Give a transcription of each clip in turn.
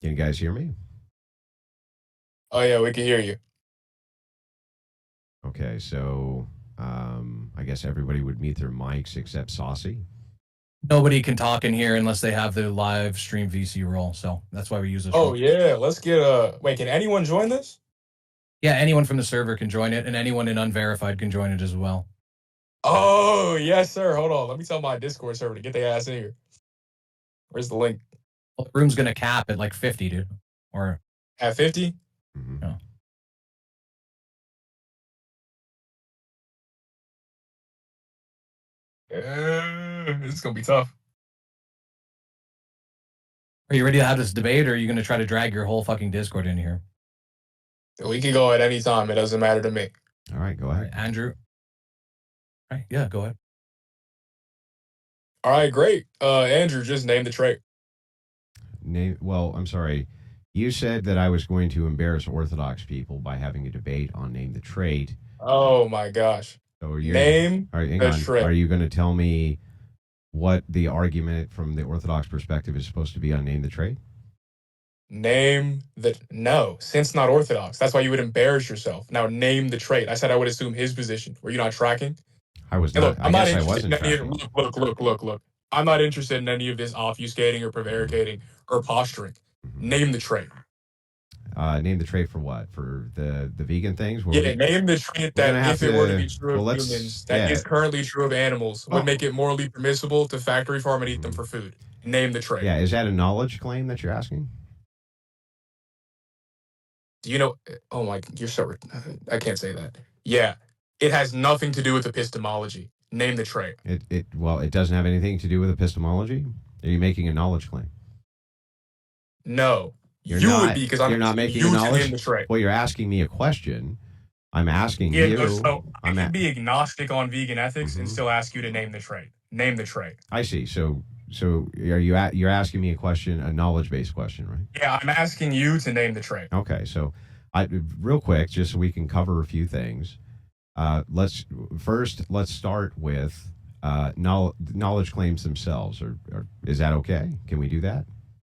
Can you guys hear me? Oh yeah, we can hear you. Okay, so I guess everybody would mute their mics except Saucy. Nobody can talk in here unless they have the live stream VC role. So that's why we use this Oh role. yeah, let's get wait, can anyone join this? Yeah, anyone from the server can join it, and anyone in unverified can join it as well. Oh yes, sir. Hold on. Let me tell my Discord server to get their ass in here. Where's the link? Well, the room's gonna cap at like 50, dude. Or At 50? Mm-hmm. no. This is gonna be tough. Are you ready to have this debate, or are you gonna try to drag your whole fucking Discord in here? We can go at any time. It doesn't matter to me. All right, go All ahead. right, Andrew. All right, yeah, go ahead. All right, great. Andrew, just name the trait. Well, I'm sorry. You said that I was going to embarrass Orthodox people by having a debate on name the trait. Oh my gosh. So are you, Name all right, hang the on. trait. Are you going to tell me what the argument from the Orthodox perspective is supposed to be on name the trait? Name the no, since not orthodox. That's why you would embarrass yourself. Now name the trait. I said I would assume his position. Were you not tracking? I was Hey, not. look, I I'm not guess I interested wasn't in any of tracking. look. I'm not interested in any of this obfuscating or prevaricating or posturing. Mm-hmm. Name the trait. Name the trait for what? For the vegan things? Yeah, name the trait that if it were to be true of humans, that is currently true of animals, would make it morally permissible to factory farm and eat them for food. Name the trait. Yeah, is that a knowledge claim that you're asking? Do you know? Oh my, you're so. I can't say that. Yeah, it has nothing to do with epistemology. Name the trait. Well, it doesn't have anything to do with epistemology. Are you making a knowledge claim? No, you're you not, would be because I'm not making you a knowledge. Name the trait. Well, you're asking me a question. I'm asking you. So I can be agnostic on vegan ethics and still ask you to name the trait. Name the trait. I see. So you're asking me a question, a knowledge-based question, right? Yeah, I'm asking you to name the trait. Okay, so real quick, just so we can cover a few things. Let's start with knowledge claims themselves, or is that okay? Can we do that?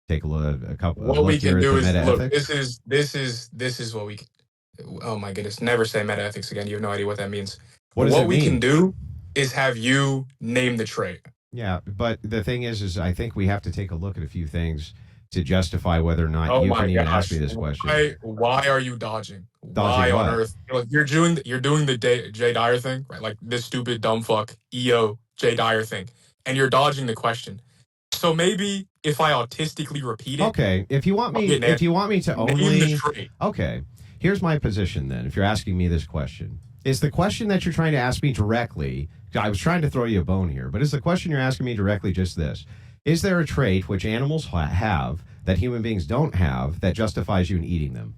Take a look. What we can do is look. This is what we can. Oh my goodness! Never say metaethics again. You have no idea what that means. What we can do is have you name the trait. Yeah, but the thing is I think we have to take a look at a few things to justify whether or not you can even ask me this question. Why are you dodging? Why on earth? You're doing the Jay Dyer thing, right? Like this stupid dumb fuck EO Jay Dyer thing, and you're dodging the question. So maybe if I autistically repeat it. Okay, if you want me to only. Okay, here's my position then. If you're asking me this question, is the question that you're trying to ask me directly? I was trying to throw you a bone here, but is the question you're asking me directly just this? Is there a trait which animals have that human beings don't have that justifies you in eating them?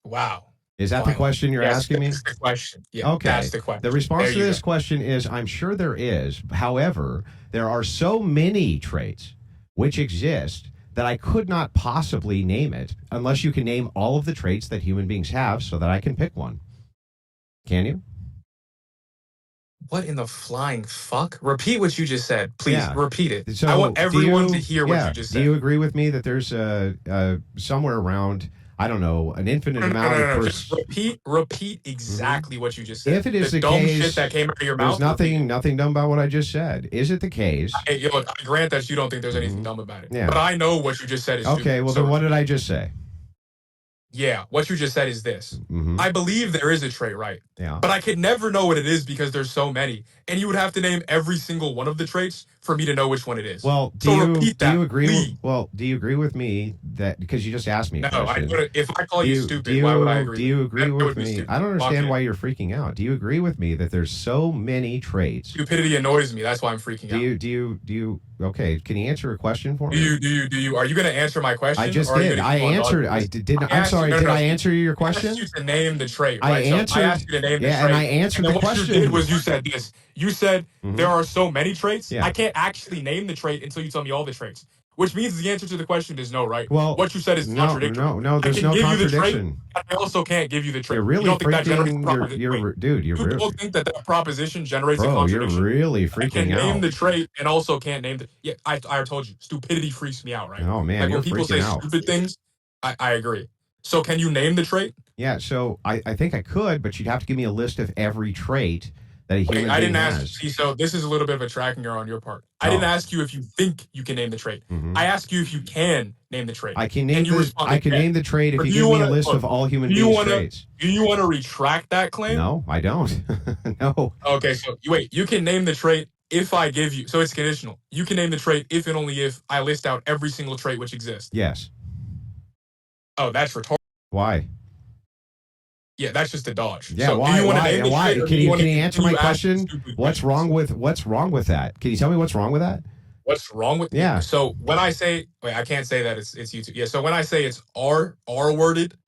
Wow. Is that the question you're asking me? That's the question. Yeah, okay. That's the question. The response to this question is, I'm sure there is. However, there are so many traits which exist that I could not possibly name it unless you can name all of the traits that human beings have so that I can pick one. Can you? What in the flying fuck? Repeat what you just said. Please repeat it. So I want everyone to hear what you just said. Do you agree with me that there's somewhere around, I don't know, an infinite amount of just repeat exactly what you just said. If it is the dumb case, shit that came out of your mouth. There's nothing dumb about what I just said. Is it the case? I grant that you don't think there's anything dumb about it. Yeah. But I know what you just said is stupid. Okay, well then what did I just say? Yeah, what you just said is this. I believe there is a trait, right? Yeah. But I could never know what it is because there's so many. And you would have to name every single one of the traits for me to know which one it is. Well, do you agree with me that, because you just asked me a question. If I call you stupid, why would I agree? Do you agree with me? I don't understand why you're freaking out. Do you agree with me that there's so many traits? Stupidity annoys me. That's why I'm freaking out. Do you okay, can you answer a question for me? Are you going to answer my question? I just did. I answered. I'm sorry. Did I answer your question? I asked you to name the trait. I answered. I asked you to name the trait. And I answered the question. What you did was you said this. You said there are so many traits. I can't actually name the trait until you tell me all the traits. which means the answer to the question is no, right? Well, what you said is contradictory. No, there's no contradiction. I also can't give you the trait. You're really you don't think that generates dude, you don't think that proposition generates a contradiction? You're really freaking out. I can name the trait and also can't name the. Yeah, I told you, stupidity freaks me out, right? Oh man, like you're when people say stupid things, I agree. So can you name the trait? Yeah, so I think I could, but you'd have to give me a list of every trait that a human being I didn't has. ask. See, so this is a little bit of a tracking error on your part. I didn't ask you if you think you can name the trait. I asked you if you can name the trait. I can name name the trait if you give me a list of all human beings' traits. Do you want to retract that claim? No, I don't. No. Okay, so you can name the trait if I give you. So it's conditional. You can name the trait if and only if I list out every single trait which exists. Yes. Oh, that's rhetorical. Why? Yeah, that's just a dodge. Yeah, so why? Do you want to name why? The can you answer my question? What's wrong with that? Can you tell me what's wrong with that? What's wrong with So when I say I can't say that it's YouTube. Yeah, so when I say it's R worded,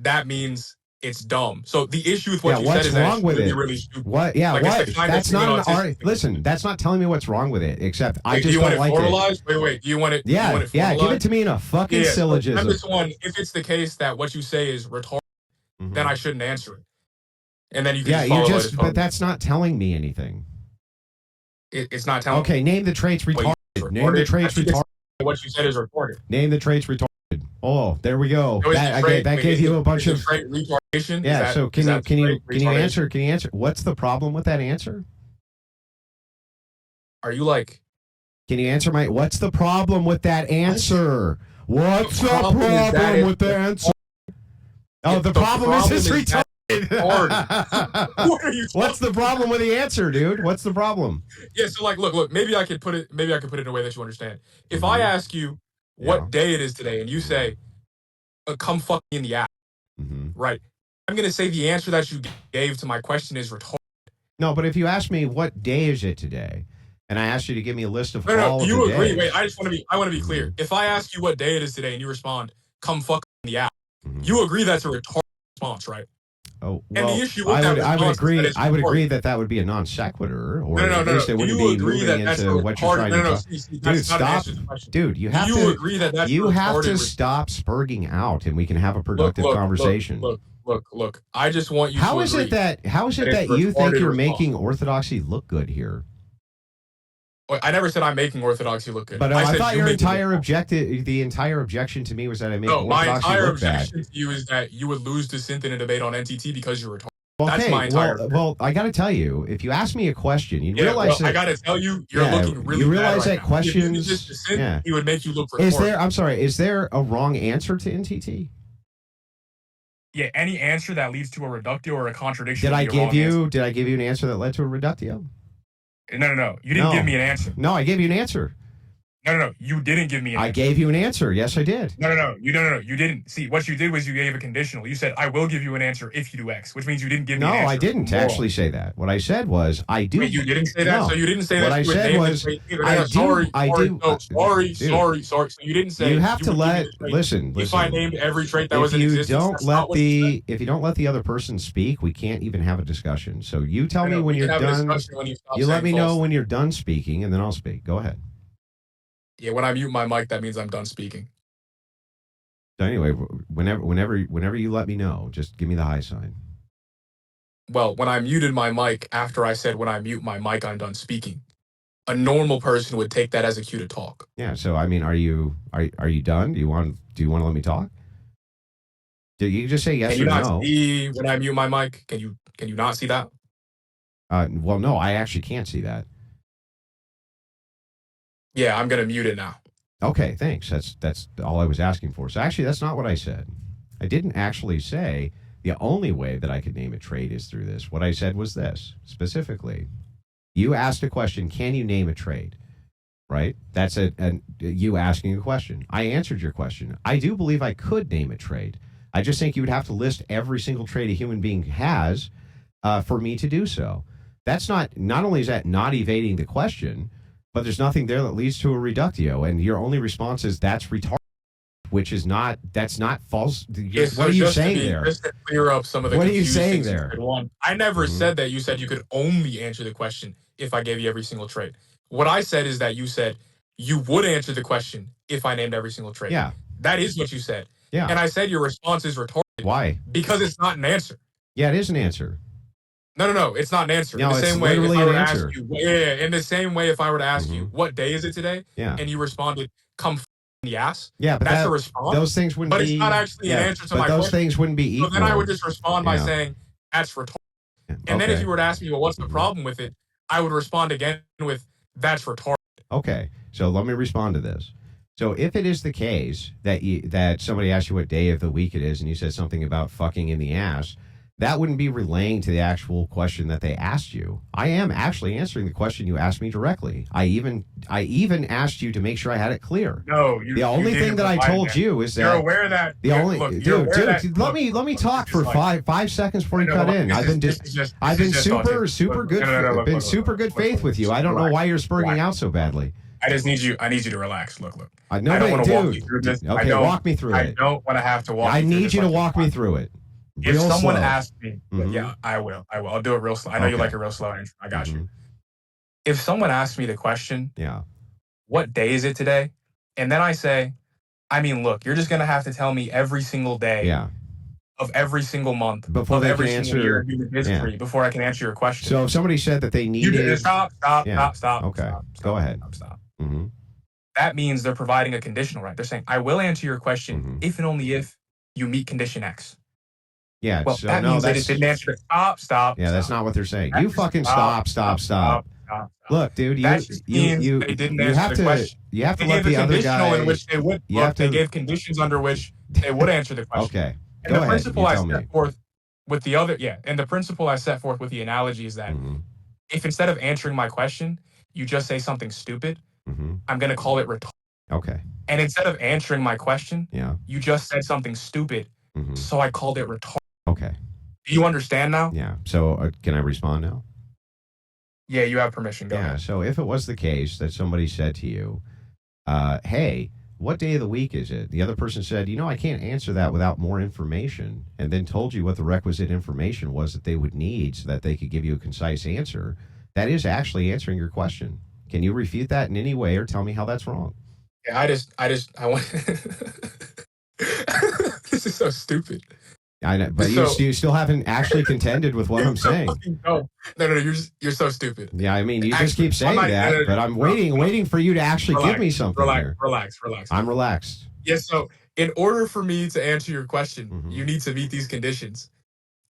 that means it's dumb. So the issue with what you said is that it's really stupid. What? Yeah, like what? That's not an R. Listen, that's not telling me what's wrong with it. Except I just don't like it. Wait. Do you want it? Yeah, give it to me in a fucking syllogism. This one, if it's the case that what you say is retarded, then I shouldn't answer it. And then you can but that's not telling me anything. It's not telling. Okay, name the traits retarded. Name the traits retarded. What you said is retarded. Name the traits retarded. Oh, there we go. That gave you a bunch of trait retardation. Yeah. So can you answer? Can you answer? What's the problem with that answer? Are you like? Can you answer what's the problem with that answer? What's the problem with the answer? Oh, the problem is it's retarded. What are you? What's the problem with the answer, dude? What's the problem? Yeah, so look. Maybe I could put it in a way that you understand. If I ask you what day it is today, and you say, "Come fuck me in the ass," right? I'm gonna say the answer that you gave to my question is retarded. No, but if you ask me what day is it today, and I asked you to give me a list of all of the you agree? days. Wait, I want to be clear. If I ask you what day it is today, and you respond, "Come fuck me in the ass," you agree that's a retarded response, right? Oh, well, and the issue with I would agree that would be a non sequitur, or at least it wouldn't be moving into what you're trying to do. Dude, stop. Dude, you have to stop spurging out, and we can have a productive conversation. Look. I just want you. How is it that you think you're making orthodoxy look good here? I never said I'm making orthodoxy look good. But I thought the entire objection to me was that I make orthodoxy look bad. My entire objection to you is that you would lose to Synth in a debate on NTT because you're retarded. Okay, that's my entire. Well, I got to tell you, if you ask me a question, you realize that I got to tell you, you're looking really. You realize bad that questions. If you just to Synth, he would make you look retarded. Is there a wrong answer to NTT? Yeah, any answer that leads to a reductio or a contradiction. Did I give you an answer that led to a reductio? No. You didn't give me an answer. No, I gave you an answer. No. You didn't give me an answer. I gave you an answer. Yes, I did. No. You didn't. See, what you did was you gave a conditional. You said, I will give you an answer if you do X, which means you didn't give me an answer. No, I didn't actually say that. What I said was, I do. Wait, you didn't say that? No. So you didn't say that? What I said was, Sorry. So you didn't say. You have to listen. If I named every trait that was in existence. If you don't let the other person speak, we can't even have a discussion. So you tell me when you're done. You let me know when you're done speaking, and then I'll speak. Go ahead. Yeah, when I mute my mic, that means I'm done speaking. So anyway, whenever you let me know, just give me the high sign. Well, when I muted my mic after I said when I mute my mic, I'm done speaking. A normal person would take that as a cue to talk. Yeah. So I mean, are you done? Do you want to let me talk? Do you just say yes or no? Can you not see when I mute my mic? Can you not see that? Well, no, I actually can't see that. Yeah, I'm gonna mute it now. Okay, thanks. That's all I was asking for. So actually, that's not what I said. I didn't actually say the only way that I could name a trait is through this. What I said was this specifically. You asked a question. Can you name a trait? Right. That's you asking a question. I answered your question. I do believe I could name a trait. I just think you would have to list every single trait a human being has for me to do so. That's not only is that not evading the question, but there's nothing there that leads to a reductio, and your only response is that's retarded, which is that's not false. Yeah, what are you saying there? Just to clear up some of the what are you saying there? I never said that. You said you could only answer the question if I gave you every single trait. What I said is that you said you would answer the question if I named every single trait. Yeah. That is what you said. Yeah. And I said your response is retarded. Why? Because it's not an answer. Yeah, it is an answer. No, it's not an answer. No, in the it's same way, if literally I were an to answer. ask you, in the same way, if I were to ask you, what day is it today? Yeah. And you responded, come in the ass. Yeah, but that's a response. Those things wouldn't but be. it's not actually an answer to my question. But those things wouldn't be equal. So then I would just respond by saying, that's retarded. And then if you were to ask me, well, what's the problem with it? I would respond again with, that's retarded. Okay, so let me respond to this. So if it is the case that that somebody asked you what day of the week it is and you said something about fucking in the ass, that wouldn't be relaying to the actual question that they asked you. I am actually answering the question you asked me directly. I even asked you to make sure I had it clear. No, the only thing that I told you is that you're aware that the only dude. Let me talk for five seconds before you cut in. I've been super good faith with you. I don't know why you're spurging out so badly. I need you to relax. Look. I don't want to walk you through this. Okay, walk me through it. I don't want to have to walk. I need you to walk me through it. If someone asked me, yeah, I will. I'll do it real slow. I know you like it real slow. I got you. If someone asked me the question, what day is it today? And then I say, I mean, look, you're just going to have to tell me every single day of every single month before they every can single answer year of human history before I can answer your question. So if somebody said that they needed... Stop. Okay, go ahead. Stop. That means they're providing a conditional, right? They're saying, I will answer your question if and only if you meet condition X. Yeah, well, so that means they just didn't answer it. Stop. Yeah, that's not what they're saying. You fucking stop. Look, dude, you have to let the other guy. In which they would. They gave conditions under which they would answer the question. Okay. And the principle I set forth with the other, and the principle I set forth with the analogy is that if instead of answering my question, you just say something stupid, I'm going to call it retarded. Okay. And instead of answering my question, you just said something stupid, so I called it retarded. Okay. Do you understand now? Yeah. So can I respond now? Yeah, you have permission. Go ahead. So if it was the case that somebody said to you, hey, what day of the week is it? The other person said, I can't answer that without more information, and then told you what the requisite information was that they would need so that they could give you a concise answer. That is actually answering your question. Can you refute that in any way or tell me how that's wrong? Yeah, I want... This is so stupid. I know, but you still haven't actually contended with what I'm saying. No, you're so stupid. Yeah, I mean, you just keep saying that, but I'm waiting for you to actually give me something. Relax. I'm relaxed. Yes, so in order for me to answer your question, you need to meet these conditions.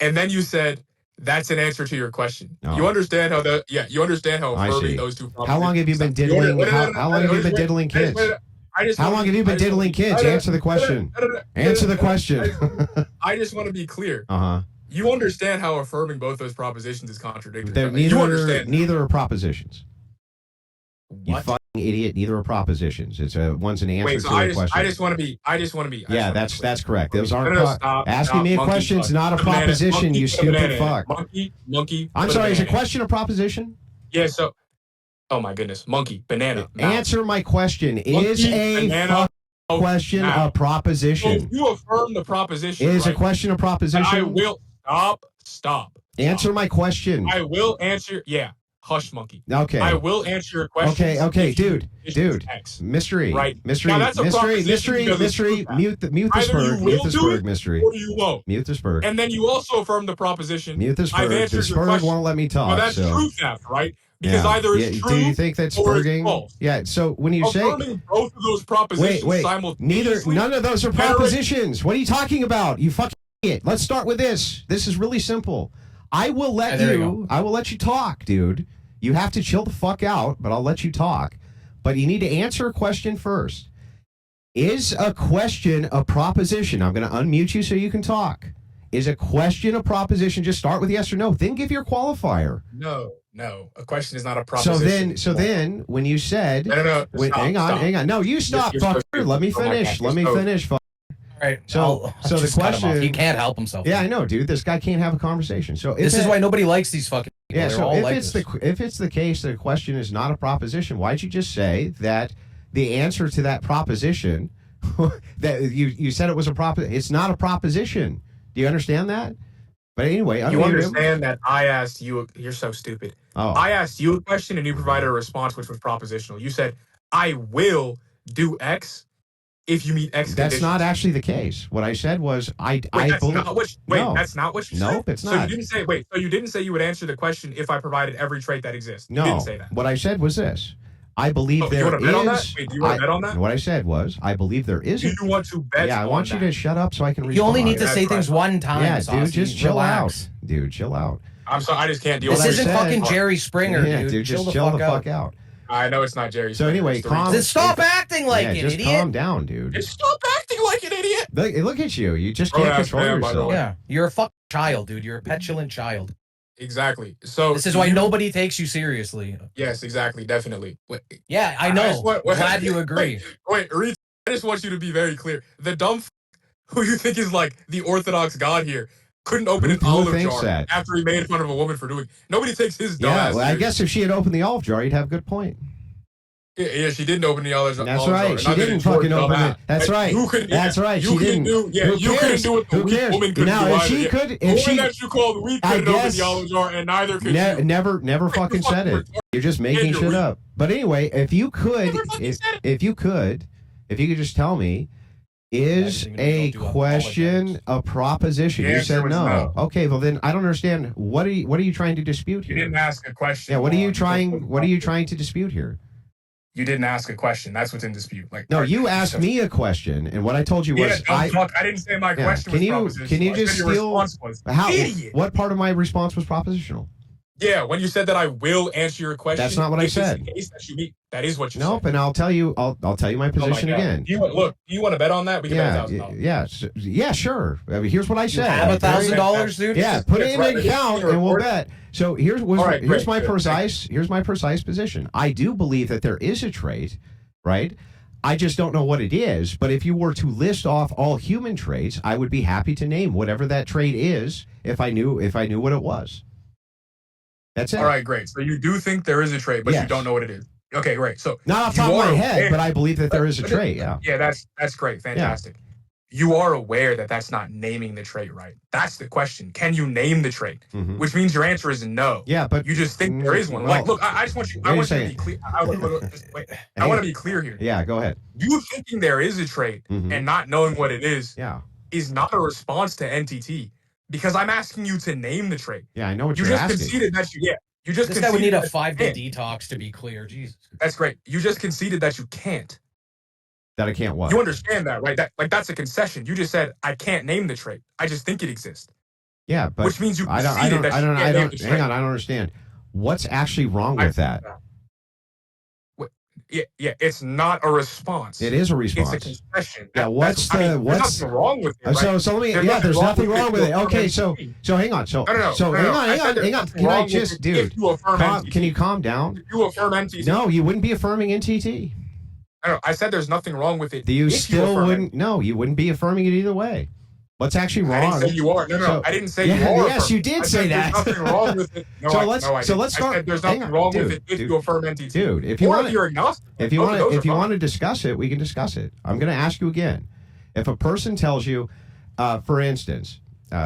And then you said, that's an answer to your question. Oh. You understand how affirming those two problems. How long have you been diddling? How long have you been diddling kids? How long have you been diddling kids? Answer the question. Answer the question. I just want to be clear. You understand how affirming both those propositions is contradictory. Neither are propositions. What? You fucking idiot. Neither are propositions. One's an answer to a question. I just want to be. Yeah, that's correct. Those aren't. Asking me a question is not a proposition. You stupid fuck. Monkey. I'm sorry. Is a question a proposition? Yeah. So. Oh my goodness, monkey, banana. Answer my question. Is a question a proposition? So you affirm the proposition. Is a question a proposition? I will stop. Answer my question. I will answer. Yeah, hush, monkey. Okay. I will answer your question. Okay, dude. Mystery. Right. Mystery. Now, mystery. Mute this bird. Mute this bird. Mystery. Or you won't. Mute this bird. And then you also affirm the proposition. Mute this bird. This bird won't let me talk. Well, that's true theft, right? Because either it's true, do you think that's spurging? False. Yeah. So when you affirming both of those propositions simultaneously, none of those are propositions. What are you talking about? You fucking idiot. Let's start with this. This is really simple. I will let you talk, dude. You have to chill the fuck out, but I'll let you talk. But you need to answer a question first. Is a question a proposition? I'm going to unmute you so you can talk. Is a question a proposition? Just start with yes or no. Then give your qualifier. No. A question is not a proposition. So then, when you said, no. Hang on. No, you stop, fucker. Let me finish. Let me finish. Fucker. All right. So the question, he can't help himself. Yeah, I know, dude. This guy can't have a conversation. So this is why nobody likes these fucking people. Yeah. So if it's the case that a question is not a proposition, why'd you just say that the answer to that proposition that you said it was a proposition? It's not a proposition. Do you understand that? But anyway, you understand that I asked you. You're so stupid. Oh. I asked you a question and you provided a response which was propositional. You said, I will do X if you meet X That's conditions. not actually the case. What I said was that's not what no. That's not what you said? Nope, it's not. So you didn't say you would answer the question if I provided every trait that exists. No. You didn't say that. What I said was this. I believe there is. You want to bet on that? Wait, do you want to bet on that? What I said was, I believe there is. Do you want to bet? Yeah, I want you to shut up so I can respond. You only need to say things one time. Yeah, Saucy. dude, just chill Relax. out. Dude, chill out. I'm sorry, I just can't deal with this. this. Isn't fucking Jerry Springer, yeah, dude. Just chill the fuck out. I know it's not Jerry. So anyway, stop acting like an just idiot. Calm down, dude. Just stop acting like an idiot. Look at you. You just can't control yourself. Yeah, you're a fucking child, dude. You're a petulant child. Exactly. So this is why nobody takes you seriously. Yes, exactly, definitely. Wait, yeah, I know. Glad you agree. Wait, Reed, I just want you to be very clear. The dumb who you think is like the Orthodox God here couldn't open an olive jar after he made fun of a woman for doing. Nobody takes his dumb ass. Well, I guess if she had opened the olive jar, you'd have a good point. Yeah, she didn't open the olive jar. That's right. She didn't fucking open it. That's right. That's right. She didn't. You couldn't do it. The weak woman couldn't now, do if she could, if she that you called weak couldn't open the olive jar, and neither could you. Never fucking said it. You're just making shit up. But anyway, if you could, if you could just tell me, is a question a proposition? You said no. Okay, well then I don't understand. What are you trying to dispute here? You didn't ask a question. Yeah, what are you trying to dispute here? You didn't ask a question. That's what's in dispute. No, you asked me a question, and what I told you was I didn't say my question was propositional. Can you just steal? How? Idiot. What part of my response was propositional? Yeah, when you said that I will answer your question. That's not what I said. That is what you said. Nope, and I'll tell you my position again. Do you want to bet on that? We can bet $1,000. Yeah, sure. I mean, here's what I said. Have $1,000, dude. Yeah, put it in an account and we'll bet. So here's my precise position. I do believe that there is a trait, right? I just don't know what it is. But if you were to list off all human traits, I would be happy to name whatever that trait is if I knew what it was. That's it. All right, great. So you do think there is a trait, but you don't know what it is. Okay, great. So not off the top of my head, but I believe that there is a trait. Yeah. Yeah, that's great. Fantastic. Yeah. You are aware that that's not naming the trait, right? That's the question. Can you name the trait? Mm-hmm. Which means your answer is no. Yeah, but you just think there is one. Well, look, I just want you. I want you to be clear. I want to be clear here. Yeah, go ahead. You thinking there is a trait and not knowing what it is, is not a response to NTT. Because I'm asking you to name the trait. Yeah, I know what you're asking. You just conceded that you just. This guy would need a 5-day detox to be clear. Jesus. That's great. You just conceded that you can't. That I can't what? You understand that, right? That's a concession. You just said I can't name the trait. I just think it exists. Yeah, but which means you conceded I don't hang on, I don't understand. What's actually wrong with that? Yeah, it's not a response. It is a response. It's a concession. Yeah, what's there's nothing wrong with it, right? So let me. There's nothing wrong with it. Okay, so hang on. So hang on. Can I just, dude? Can you calm down? If you affirm NTT. No, you wouldn't be affirming NTT. I said there's nothing wrong with it. You still wouldn't. No, you wouldn't be affirming it either way. What's actually wrong? I didn't say you are. No, I didn't say you are. Yes, you did say that. There's nothing wrong with it. Let's start. I said there's nothing wrong with it if you affirm NTT. Dude, if you want to discuss it, we can discuss it. I'm going to ask you again. If a person tells you, for instance,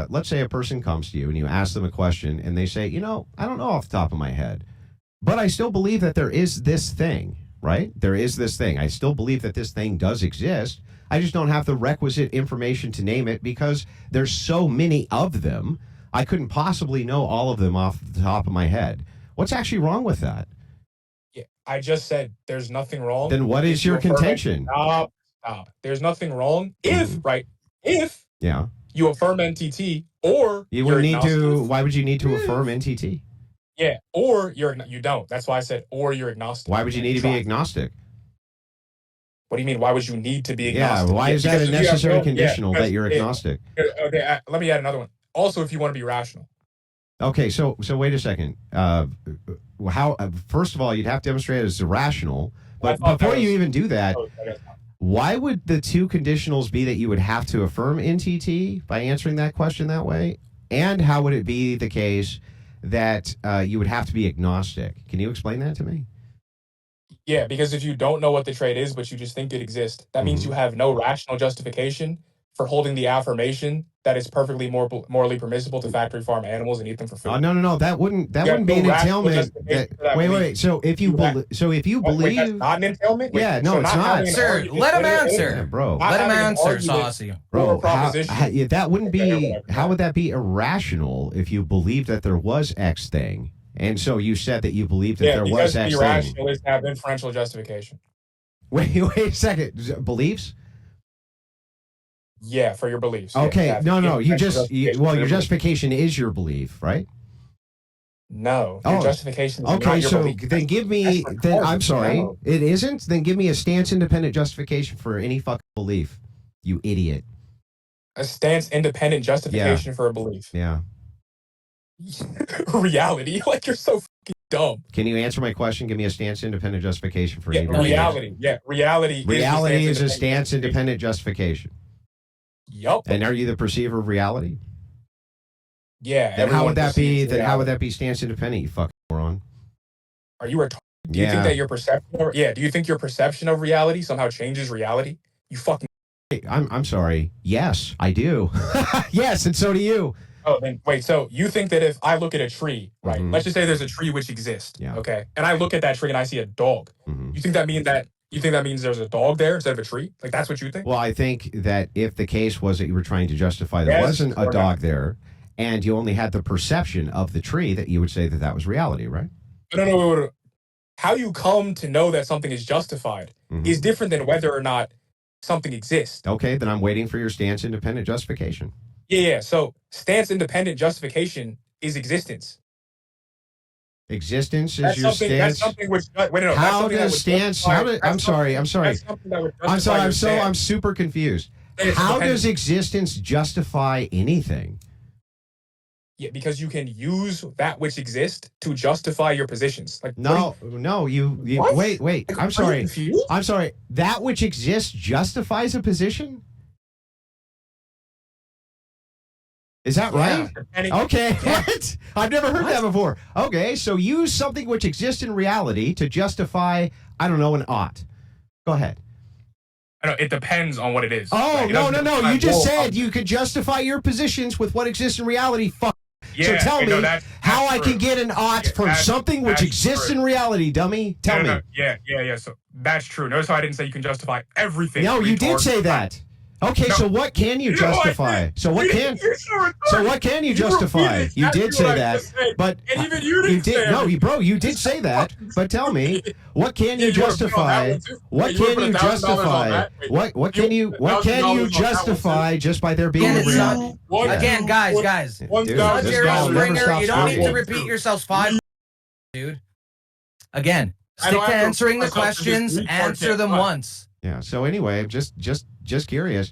let's say a person comes to you and you ask them a question and they say, I don't know off the top of my head, but I still believe that there is this thing, right? There is this thing. I still believe that this thing does exist. I just don't have the requisite information to name it because there's so many of them. I couldn't possibly know all of them off the top of my head. What's actually wrong with that? Yeah, I just said there's nothing wrong. Then what is your contention? Stop. There's nothing wrong if you affirm NTT or you would need to. Why would you need to affirm NTT? Yeah, or you don't. That's why I said or you're agnostic. Why would you need to be agnostic? What do you mean? Why would you need to be agnostic? Yeah, why is that a necessary conditional that you're agnostic? Okay, let me add another one. Also, if you want to be rational. Okay, so wait a second. How? First of all, you'd have to demonstrate it as rational. But before you even do that, why would the two conditionals be that you would have to affirm NTT by answering that question that way? And how would it be the case that you would have to be agnostic? Can you explain that to me? Yeah, because if you don't know what the trait is, but you just think it exists, that means you have no rational justification for holding the affirmation that it's perfectly morally permissible to factory farm animals and eat them for food. No. That wouldn't be an entailment. Wait. So if you believe, that's not an entailment. Yeah, no, it's not. Sir, let him answer, bro. Let him answer, Saucy. Bro, that wouldn't be. How would that be irrational if you believed that there was X thing? And so you said that you believed that there was X thing. Irrational is to have inferential justification. Wait a second. Beliefs? Yeah, for your beliefs. Okay, yeah, no. Your justification is your belief, right? No, your justification is not your belief. Then give me. I'm sorry, it isn't. Then give me a stance-independent justification for any fucking belief. You idiot. A stance-independent justification for a belief. Yeah. Reality, like you're so fucking dumb. Can you answer my question? Give me a stance-independent justification for any reality. Yeah, reality. Reality is a stance-independent justification. Yup. And are you the perceiver of reality? Yeah. Then how would that be? Then how would that be stance independent? You fucking moron. Are you retarded? Do you think that your perception? Do you think your perception of reality somehow changes reality? You fucking. I'm sorry. Yes, I do. Yes, and so do you. Oh, then wait. So you think that if I look at a tree, right? Mm-hmm. Let's just say there's a tree which exists. Yeah. Okay. And I look at that tree and I see a dog. Mm-hmm. You think that means there's a dog there instead of a tree? Like that's what you think? Well, I think that if the case was that you were trying to justify there wasn't a dog there, and you only had the perception of the tree, that you would say that that was reality, right? No. How you come to know that something is justified is different than whether or not something exists. Okay, then I'm waiting for your stance-independent justification. Yeah. So stance-independent justification is existence. Existence is your stance. That's something which. How does stance? I'm sorry. I'm super confused. How does existence justify anything? Yeah, because you can use that which exists to justify your positions. Like no, you wait. Like, I'm sorry. That which exists justifies a position? Is that right? Okay. What? I've never heard that before. Okay, so use something which exists in reality to justify, I don't know, an ought. Go ahead. I know, it depends on what it is. Oh, right? No. You just said you could justify your positions with what exists in reality. Fuck. Yeah, so tell me that's how true. I can get an ought from something which exists in reality, dummy. Tell me. Yeah. So that's true. Notice how I didn't say you can justify everything. No, you did say that. Okay, so what can you justify? So what can you justify? You did say that, but and even you didn't say no, bro, you did say that. But tell me, what can you justify? What can you justify? What can you justify just by there being a reality? Again, guys, dude, not Jerry Springer. You don't need to repeat yourselves 5, dude. Again, stick to answering the questions. Answer them once. Yeah. So anyway, just curious,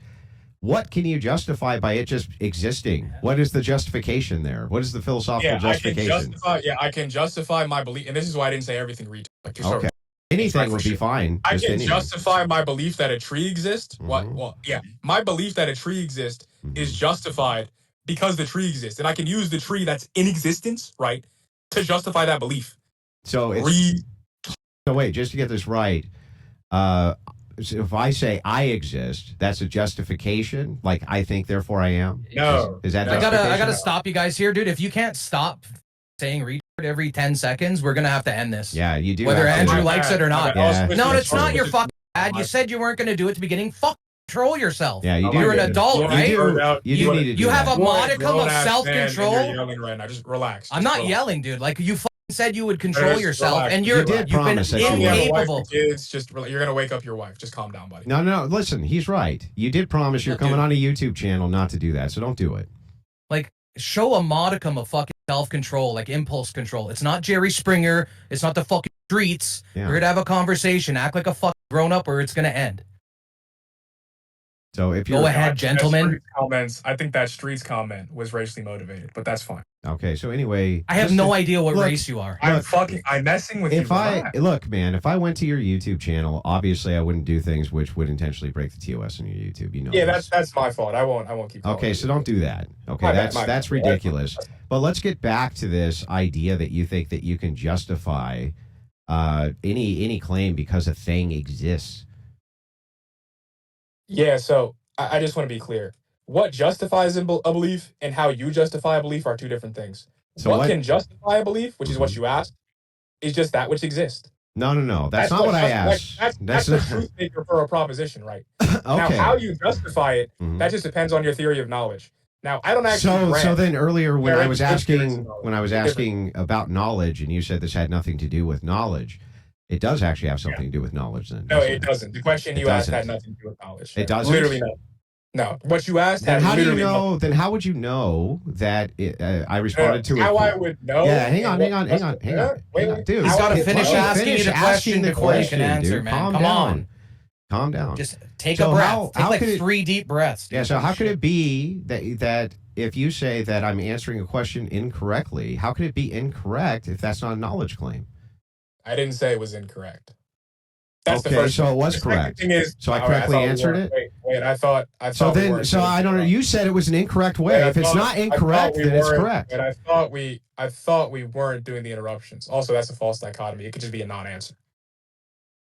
what can you justify by it just existing? What is the justification there? What is the philosophical justification? I can justify my belief, and this is why I didn't say everything. Okay. Anything would be fine. I can justify my belief that a tree exists. My belief that a tree exists is justified because the tree exists, and I can use the tree that's in existence, right, to justify that belief. So wait, just to get this right, so if I say I exist, that's a justification. Like I think, therefore I am. No, is that? I gotta stop you guys here, dude. If you can't stop saying retard every 10 seconds, we're gonna have to end this. Yeah, you do. Whether Andrew likes it or not. Yeah. No, it's not your fucking bad. You said you weren't gonna do it at the beginning. Fuck. Control yourself. Yeah, you do. You're an adult, right? You do need to do You have that. a modicum of self-control. You're yelling right now. Just relax. I'm not yelling, dude. Like you said you would control yourself, relax. and you've been incapable. It's just you're gonna wake up your wife. Just calm down, buddy. No. Listen, he's right. You did promise you're coming on a YouTube channel not to do that, so don't do it. Like, show a modicum of fucking self-control, like impulse control. It's not Jerry Springer. It's not the fucking streets. Yeah. We're gonna have a conversation. Act like a fucking grown-up, or it's gonna end. So if you go ahead, gentlemen. I think that streets comment was racially motivated, but that's fine. Okay, so anyway, I have no idea what race you are. I'm messing with you. Look, man, if I went to your YouTube channel, obviously I wouldn't do things which would intentionally break the TOS on your YouTube. You know. Yeah, that's my fault. I won't keep. Okay, so don't do that. Okay, that's ridiculous. But let's get back to this idea that you think that you can justify any claim because a thing exists. Yeah, so I just want to be clear. What justifies a belief and how you justify a belief are two different things. So what can justify a belief, which is what you asked, is just that which exists. No. That's not what I asked. That's the truth maker for a proposition, right? Okay. Now, how you justify it, that just depends on your theory of knowledge. Now, I don't actually. So then earlier when I was asking about knowledge, and you said this had nothing to do with knowledge, it does actually have something to do with knowledge. Then no, it doesn't. The question you asked had nothing to do with knowledge. It doesn't. Literally no. No, what you asked. Then how do you know? Then how would you know that I responded to it? How I would know? Yeah, hang on, Wait, dude. He's got to finish asking you the question before you can answer, dude. man. Come on. Calm down. Just take a breath. Take like 3 deep breaths. Dude. Yeah. So how could it be that if you say that I'm answering a question incorrectly, how could it be incorrect if that's not a knowledge claim? I didn't say it was incorrect. That's okay, so it was correct. So I correctly answered it. Wait, I thought. So I don't know. You said it was an incorrect way. If it's not incorrect, then it's correct. But I thought we weren't doing the interruptions. Also, that's a false dichotomy. It could just be a non-answer.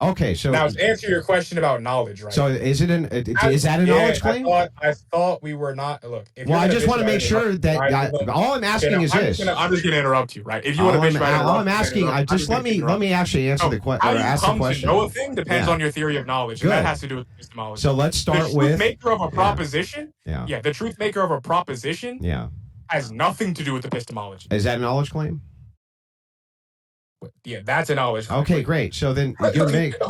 Okay, so now to answer your question about knowledge, right? So is that a knowledge claim? I thought we were not. Look, well, I just want to make sure that all I'm asking is this. I'm just going to interrupt you, right? If you want to bitch all I'm asking, let me actually answer the question. Or ask the question. How you come to know a thing depends on your theory of knowledge, and that has to do with epistemology. So let's start with the truth maker of a proposition. Yeah, the truth maker of a proposition. Yeah, has nothing to do with epistemology. Is that a knowledge claim? Yeah, that's a knowledge claim. Okay, great. So then everything. Do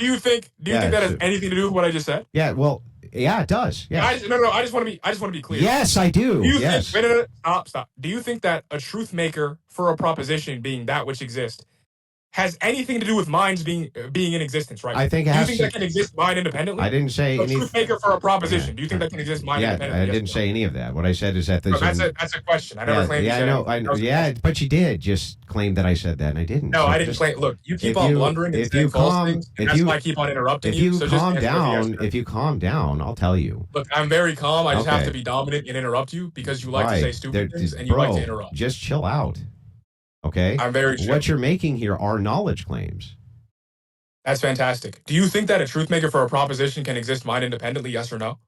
you think that has anything to do with what I just said? Yeah. Well, yeah, it does. Yeah. I just want to be clear. Yes, I do. Yes. Wait, stop. Do you think that a truth maker for a proposition being that which exists has anything to do with minds being in existence, right? I think it has. Do you think that can exist mind independently? I didn't say anything. Truth maker for a proposition. Do you think that can exist mind independently? I didn't say any of that. What I said is that there's. That's a question. I never claimed. But you did just claim that I said that, and I didn't. No, I didn't claim. Look, you keep on blundering and saying false things, and that's why I keep on interrupting you. If you calm down, I'll tell you. Look, I'm very calm. I just have to be dominant and interrupt you because you like to say stupid things and you like to interrupt. Just chill out. Okay. I'm very sure. What you're making here are knowledge claims. That's fantastic. Do you think that a truth maker for a proposition can exist mind independently? Yes or no?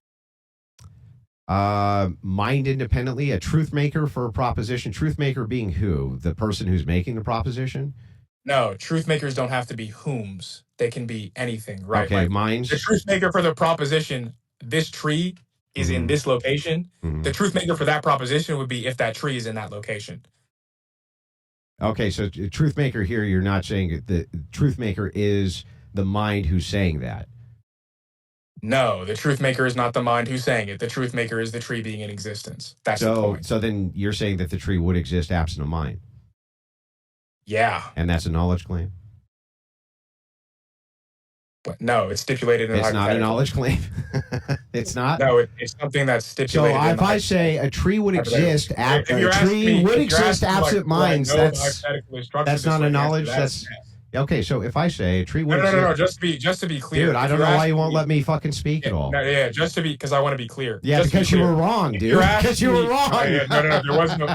Mind independently, a truth maker for a proposition. Truth maker being who? The person who's making the proposition? No, truth makers don't have to be whom's. They can be anything, right? Okay, minds. The truth maker for the proposition, this tree is in this location. The truth maker for that proposition would be if that tree is in that location. Okay, so truth maker here, you're not saying the truth maker is the mind who's saying that. No, the truth maker is not the mind who's saying it. The truth maker is the tree being in existence. That's the point. So then you're saying that the tree would exist absent a mind. Yeah. And that's a knowledge claim? But no, it's stipulated in the hypothetical. It's not a knowledge claim. It's not? No, it's something that's stipulated. So if I say a tree would exist absent minds, that's not a knowledge. That's okay. So if I say a tree would exist, no, just to be clear, dude, I don't know why you won't let me fucking speak at all. Just to be, because I want to be clear. Yeah, because you were wrong, dude. Because you were wrong. No,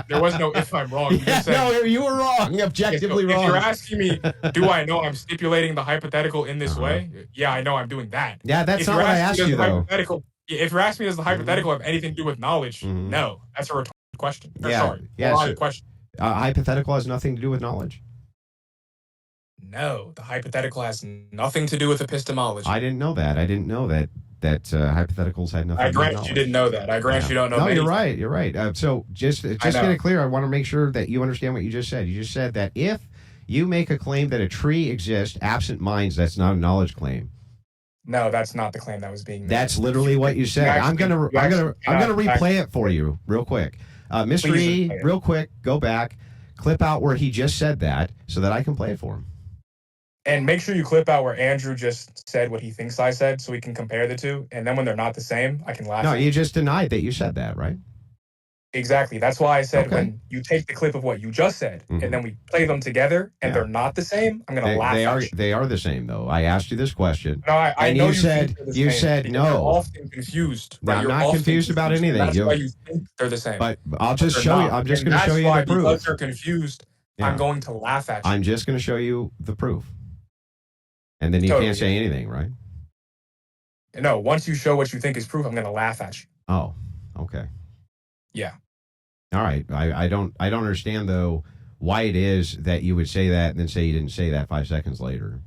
there was no if I'm wrong. No, you were wrong. Objectively wrong. If you're asking me, do I know I'm stipulating the hypothetical in this way? Yeah, I know I'm doing that. Yeah, that's not what I asked you, though. If you're asking me, does the hypothetical have anything to do with knowledge? No, that's a rhetorical question. Question. Hypothetical has nothing to do with knowledge? No, the hypothetical has nothing to do with epistemology. I didn't know that. I didn't know that hypotheticals had nothing to do with knowledge. I grant you didn't know that. I grant you don't know. No, you're right. You're right. So just get it clear. I want to make sure that you understand what you just said. You just said that if you make a claim that a tree exists absent minds, that's not a knowledge claim. No, that's not the claim that was being made. That's literally what you said. I'm gonna replay it for you real quick. Mr. E, real quick, go back, clip out where he just said that so that I can play it for him. And make sure you clip out where Andrew just said what he thinks I said so we can compare the two. And then when they're not the same, I can laugh. No, you just denied that you said that, right? Exactly. That's why I said when you take the clip of what you just said and then we play them together and they're not the same, I'm going to laugh at you. They are the same, though. I asked you this question. No, I know you said no. You're often confused. No, I'm not confused about anything. That's why you think they're the same. But I'll just show you. I'm just going to show you the proof. Because you're confused, I'm going to laugh at you. I'm just going to show you the proof. And then you can't say anything, right? No, once you show what you think is proof, I'm going to laugh at you. Oh, okay. Yeah. All right. I don't understand, though, why it is that you would say that and then say you didn't say that 5 seconds later.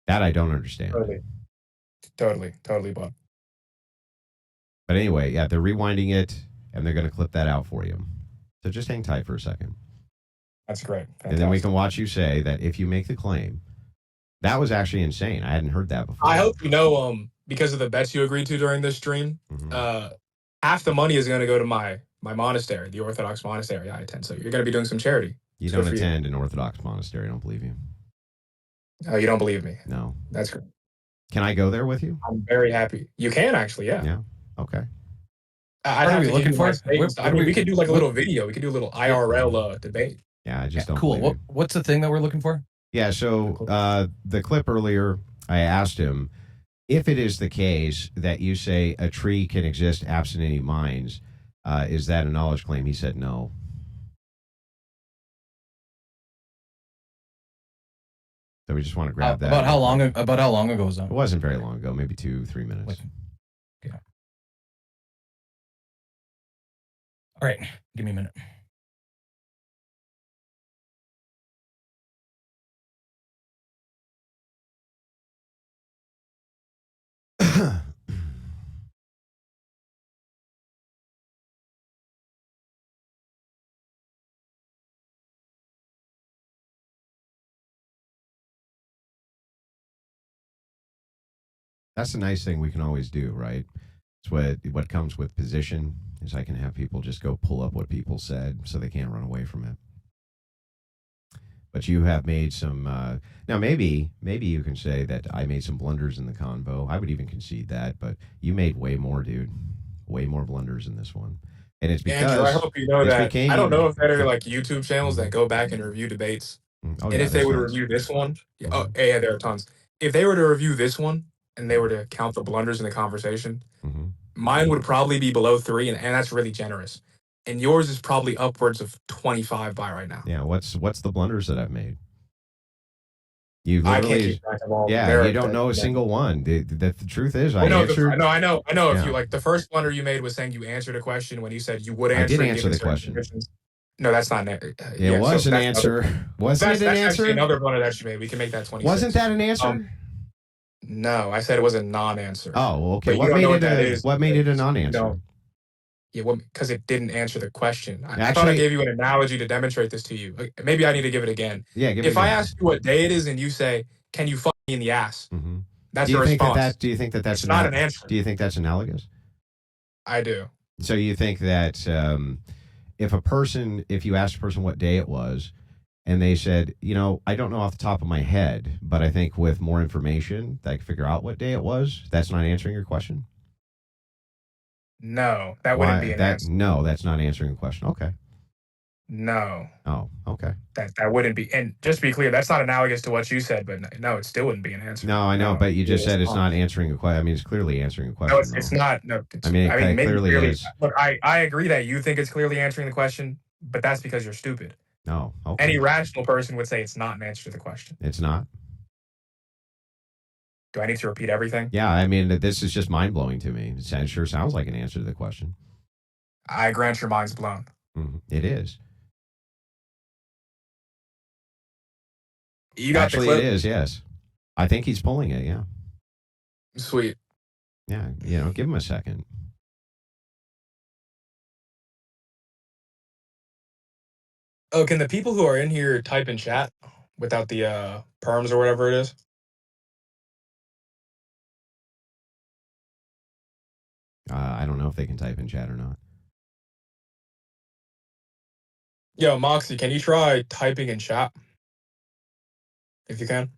That I don't understand. Totally, Bob. But anyway, yeah, they're rewinding it, and they're going to clip that out for you. So just hang tight for a second. That's great. Fantastic. And then we can watch you say that if you make the claim. That was actually insane. I hadn't heard that before. I hope you know, because of the bets you agreed to during this stream, half the money is going to go to my monastery, the Orthodox monastery I attend. So you're going to be doing some charity. You don't attend an Orthodox monastery. I don't believe you. Oh, you don't believe me? No. That's great. Can I go there with you? I'm very happy. You can actually, yeah. Yeah. Okay. What are we looking for? I mean, we could do like a little video. We could do a little IRL debate. Yeah, I just don't. Cool. What's the thing that we're looking for? Yeah. So the clip earlier, I asked him if it is the case that you say a tree can exist absent any minds. Is that a knowledge claim? He said no. So we just want to grab that. About how long ago was that? It wasn't very long ago, maybe 2-3 minutes. Yeah. All right, give me a minute. That's the nice thing we can always do, right? It's what comes with position is I can have people just go pull up what people said so they can't run away from it. But you have made some. Now maybe you can say that I made some blunders in the convo. I would even concede that, but you made way more, dude. Way more blunders in this one, and it's because Andrew, I hope you know that. I don't know if there are like YouTube channels that go back and review debates, and if they would review this one, yeah, there are tons. If they were to review this one and they were to count the blunders in the conversation, mine would probably be below 3, and that's really generous. And yours is probably upwards of 25 by right now. Yeah, what's the blunders that I've made? You literally, I can't keep track of all. Yeah, you don't know a single one. The truth is, I answered. I know. Yeah. If you like, the first blunder you made was saying you answered a question when you said you would answer. I did answer the question. No, that's not an answer. It was an answer. Wasn't it an answer? Another blunder that you made. We can make that 26. Wasn't that an answer? No, I said it was a non-answer. Oh, okay. What made it a non-answer? Yeah, because it didn't answer the question. I thought I gave you an analogy to demonstrate this to you. Maybe I need to give it again. Yeah, if I ask you what day it is and you say, "Can you fuck me in the ass?" That's your response. Do you think that's it's not an answer? Do you think that's analogous? I do. So you think that if you asked a person what day it was, and they said, I don't know off the top of my head, but I think with more information, I can figure out what day it was. That's not answering your question? No, that wouldn't be an answer. No, that's not answering the question. Okay. No. Oh, okay. That wouldn't be. And just to be clear, that's not analogous to what you said, but no, it still wouldn't be an answer. No, I know, but you just said it's not answering a question. I mean, it's clearly answering a question. No, it's not. No, I mean, it clearly is. Look, I agree that you think it's clearly answering the question, but that's because you're stupid. No. Okay. Any rational person would say it's not an answer to the question. It's not? Do I need to repeat everything? Yeah, I mean, this is just mind-blowing to me. It sure sounds like an answer to the question. I grant your mind's blown. It is. You got Actually, the clip? It is, yes. I think he's pulling it, yeah. Sweet. Yeah, give him a second. Oh, can the people who are in here type in chat without the perms or whatever it is? I don't know if they can type in chat or not. Yo, Moxie, can you try typing in chat? If you can.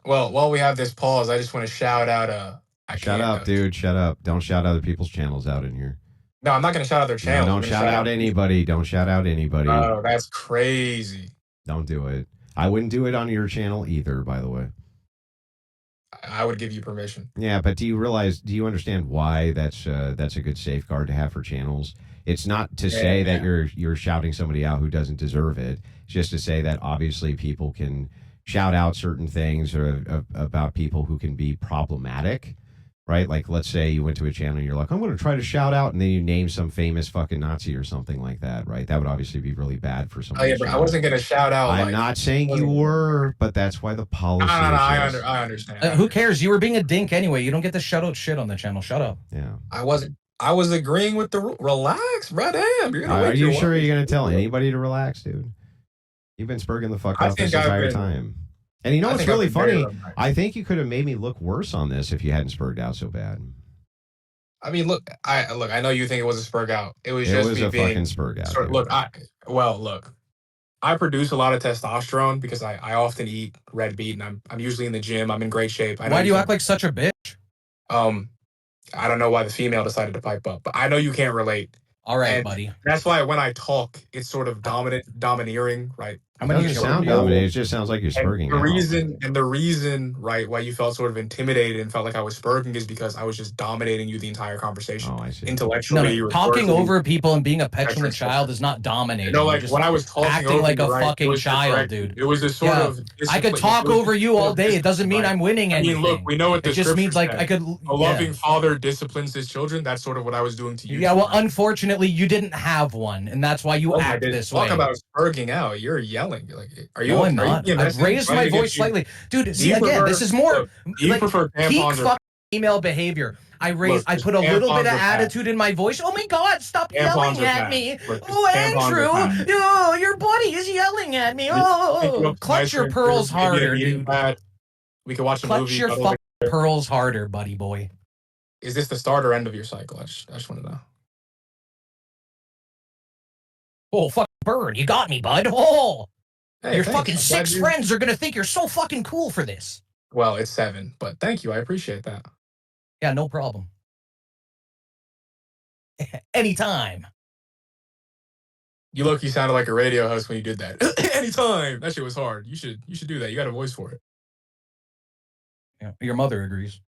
Well, while we have this pause, I just want to shout out Shut up, dude. Shut up. Don't shout other people's channels out in here. No, I'm not going to shout out their channels. No, don't shout out anybody. Don't shout out anybody. Oh, that's crazy. Don't do it. I wouldn't do it on your channel either, by the way. I would give you permission. Yeah, but do you understand why that's a good safeguard to have for channels? It's not to say that you're shouting somebody out who doesn't deserve it. It's just to say that obviously people can shout out certain things or about people who can be problematic, right? Like, let's say you went to a channel and you're like, I'm going to try to shout out, and then you name some famous fucking Nazi or something like that, right? That would obviously be really bad for someone. Oh yeah, but I wasn't going to shout out. I'm not saying you were, but that's why the policy. No, I understand. Who cares? You were being a dink anyway. You don't get to shout out shit on the channel. Shut up. Yeah. I wasn't. I was agreeing with the rule. Relax, bro. Damn. Are you sure you're going to tell anybody to relax, dude? You've been spurging the fuck out this entire time. And you know what's really funny? I think you could have made me look worse on this if you hadn't spurred out so bad. I mean, look. I know you think it was a spurg out. It was just me being fucking spurg out. Look. I produce a lot of testosterone because I often eat red meat, and I'm usually in the gym. I'm in great shape. Why do you act like such a bitch? I don't know why the female decided to pipe up, but I know you can't relate. All right, buddy. That's why when I talk, it's sort of domineering, right? It doesn't sound dominating. It just sounds like you're spurging. The reason, right, why you felt sort of intimidated and felt like I was spurging is because I was just dominating you the entire conversation. Oh, I see. Intellectually, no, talking over people and being a petulant child is not dominating. No, like when I was talking acting over like a right, fucking child, dude. It was this sort of. I could talk over you all day. It doesn't mean I'm winning anything. I mean, look, we know what this just means like I could. A loving father disciplines his children. That's sort of what I was doing to you. Yeah, well, unfortunately, you didn't have one, and that's why you act this way. Talk about spurging out. You're yelling. Like, are you? No, I'm not. I've raised my voice slightly, dude. See, again, this is more like peak fucking female behavior. I put a little bit of attitude in my voice. Oh my God, stop yelling at me. Oh, Andrew, oh, your buddy is yelling at me. Oh, clutch your pearls harder, dude. We can watch a movie. Clutch your fucking pearls harder, buddy boy. Is this the start or end of your cycle? I just want to know. Oh, fucking bird. You got me, bud. Oh. Hey, your fucking 6 friends are going to think you're so fucking cool for this. Well, it's 7, but thank you. I appreciate that. Yeah, no problem. Anytime. You look, you sounded like a radio host when you did that. Anytime. That shit was hard. You should do that. You got a voice for it. Yeah, your mother agrees.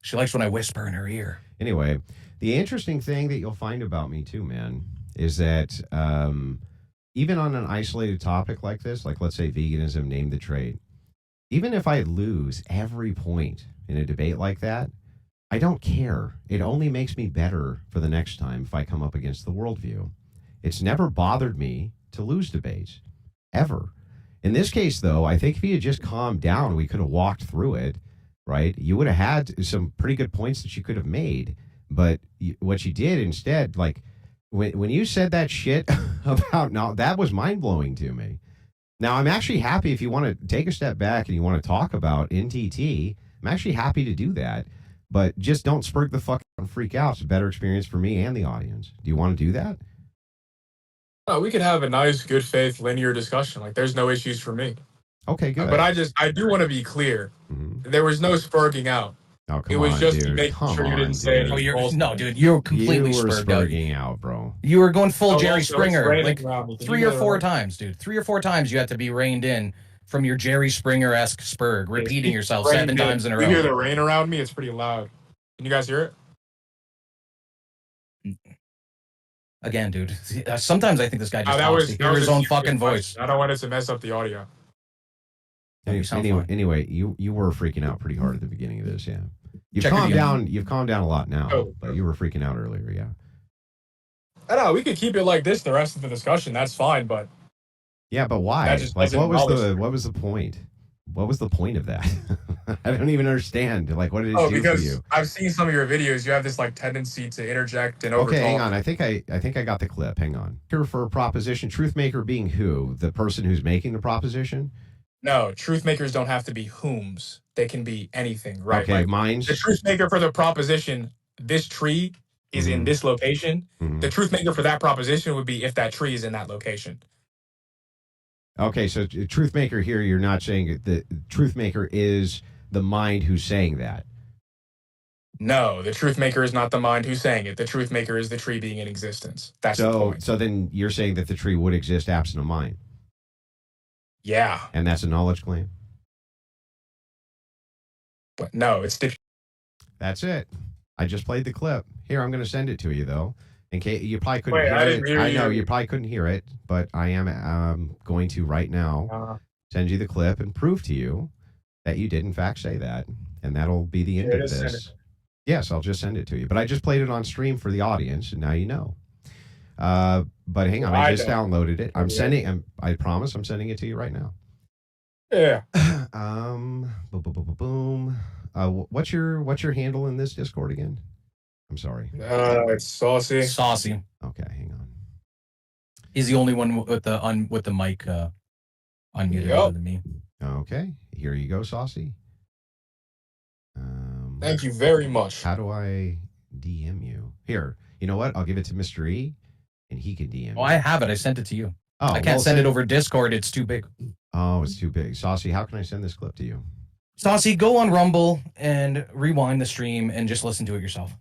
She likes when I whisper in her ear. Anyway, the interesting thing that you'll find about me too, man, is that even on an isolated topic like this, like let's say veganism, name the trait, even if I lose every point in a debate like that, I don't care. It only makes me better for the next time if I come up against the worldview. It's never bothered me to lose debates, ever. In this case, though, I think if you had just calmed down, we could have walked through it, right? You would have had some pretty good points that you could have made. But what you did instead, like, when you said that shit about, no, that was mind-blowing to me. Now, I'm actually happy if you want to take a step back and you want to talk about NTT, I'm actually happy to do that. But just don't spurg the fuck out and freak out. It's a better experience for me and the audience. Do you want to do that? We could have a nice, good faith, linear discussion. Like, there's no issues for me. Okay, good. But I do want to be clear. Mm-hmm. There was no spurging out. Oh, it was just to make sure you didn't say anything. No, dude, you're completely spurging out, bro. You were going full Jerry Springer, like 3 or 4 times, dude. 3 or 4 times you had to be reined in from your Jerry Springer-esque spurg, repeating yourself 7 times in a row. You hear the rain around me? It's pretty loud. Can you guys hear it? Again, dude. Sometimes I think this guy just talks to hear his own fucking voice. I don't want it to mess up the audio. Anyway, you were freaking out pretty hard at the beginning of this, yeah. You've calmed down a lot now, but you were freaking out earlier, yeah. I don't know, we could keep it like this the rest of the discussion, that's fine, but... Yeah, but why? Like, what was the point? What was the point of that? I don't even understand. Like, what did it do for you? Because I've seen some of your videos. You have this like tendency to interject and overtalk. Okay, hang on. I think I got the clip. Hang on. Here for a proposition. Truth maker being who? The person who's making the proposition? No, truth makers don't have to be whom's. They can be anything, right? Okay, mine's the truth maker for the proposition. This tree is in this location. The truth maker for that proposition would be if that tree is in that location. Okay, so truth maker here, you're not saying the truth maker is the mind who's saying that. No, the truth maker is not the mind who's saying it. The truth maker is the tree being in existence. That's the point. So then you're saying that the tree would exist absent a mind. Yeah. And that's a knowledge claim? But no, it's stipulated. That's it. I just played the clip. Here, I'm going to send it to you, though. In case you probably couldn't hear it. I know you probably couldn't hear it, but I am going to right now send you the clip and prove to you that you did, in fact, say that. And that'll be the end of this. Yes, I'll just send it to you. But I just played it on stream for the audience, and now you know. But hang on, I just downloaded it. I promise I'm sending it to you right now. Yeah. Boom. What's your handle in this Discord again? I'm sorry. It's Saucy. Saucy. Okay, hang on. He's the only one with the mic unmuted other than me. Okay, here you go, Saucy. Thank you very much. How do I DM you? Here, you know what? I'll give it to Mr. E, and he can DM. Oh, I have it. I sent it to you. Oh, I can't send it over Discord. It's too big. Oh, it's too big. Saucy, how can I send this clip to you? Saucy, go on Rumble and rewind the stream and just listen to it yourself.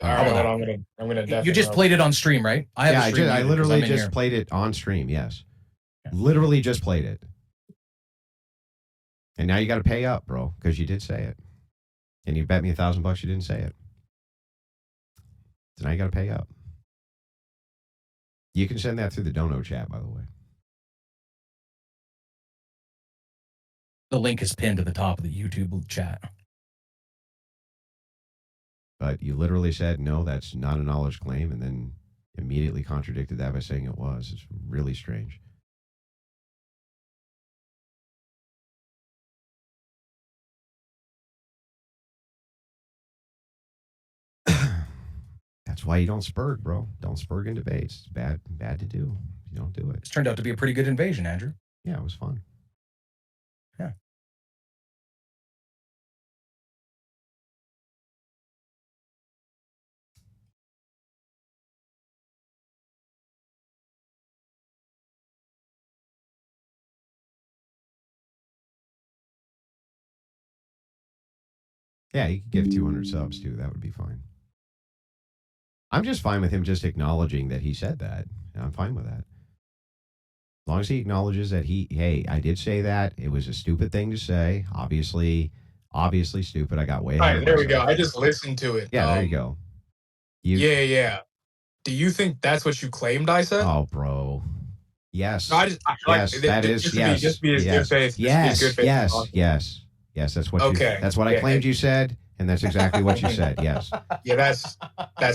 All right, I'm gonna. You just played it on stream, right? I literally just played it on stream. Yes, literally just played it. And now you got to pay up, bro, because you did say it. And you bet me $1,000 you didn't say it. So now you got to pay up. You can send that through the Dono chat, by the way. The link is pinned to the top of the YouTube chat. But you literally said, no, that's not a knowledge claim, and then immediately contradicted that by saying it was. It's really strange. That's why you don't spurg, bro. Don't spurg in debates. It's bad to do. You don't do it. It's turned out to be a pretty good invasion, Andrew. Yeah, it was fun. Yeah. Yeah, you could give 200 subs too. That would be fine. I'm just fine with him just acknowledging that he said that. I'm fine with that. As long as he acknowledges that hey, I did say that. It was a stupid thing to say. Obviously stupid. I got way ahead. All right, there we go. I just listened to it. Yeah, there you go. Yeah. Do you think that's what you claimed I said? Oh, bro. Yes. No, yes, that is yes. Just be his good faith. Yes, that's what that's what I claimed you said. And that's exactly what you said. Yes. Yeah, that's